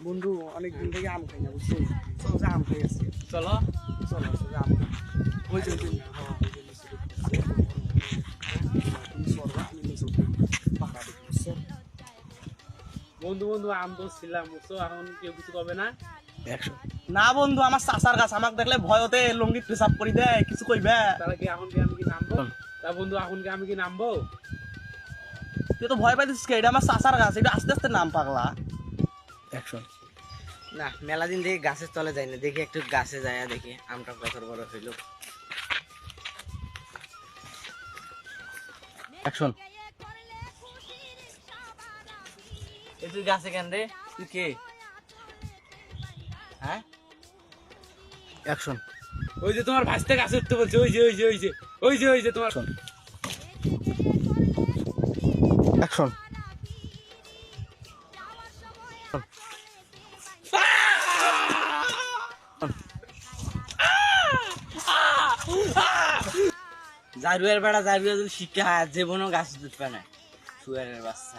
বন্ধু অনেক দিন থেকে আম খাই না বুঝছো, চলো যে আম খাই আসছি। চলো চলো যে আম খাই। ওই যে তুমি সরবা আমি নিচে পাকা দেখি বুঝছো। বন্ধু বন্ধু আম তো ছিলাম বুঝছো, এখন কেউ কিছু কবে না। না বন্ধু আমার চাচার গাছ, আমাকে দেখলে ভয়তে লঙ্গি পেশাব করে দেয়, কিছু কইবে। তাহলে কি এখন কি আমি কি নামবো? তা বন্ধু এখন কি আমি কি নামবো? তুই তো ভয় পাইছিস কে? এটা আমার চাচার গাছ, এটা আস্তে আস্তে নাম পাগলা। না মেলা দিন দেখি গাছের তলে যাই না, দেখি একটু গাছে যায় দেখি আমটা কত বড় হইল। অ্যাকশন। এ তুই গাছে কেন রে? তুই কে? হ্যাঁ অ্যাকশন। ওই যে তোমার ভাসতে গাছে উঠতে বলছে, ওই যে ওই যে ওই যে ওই যে ওই যে তোমার। অ্যাকশন। জারুয়ের বেড়া জারুয়া যদি শিক্ষা জীবনও গাছ উঠবে না, শুয়ারের বাচ্চা।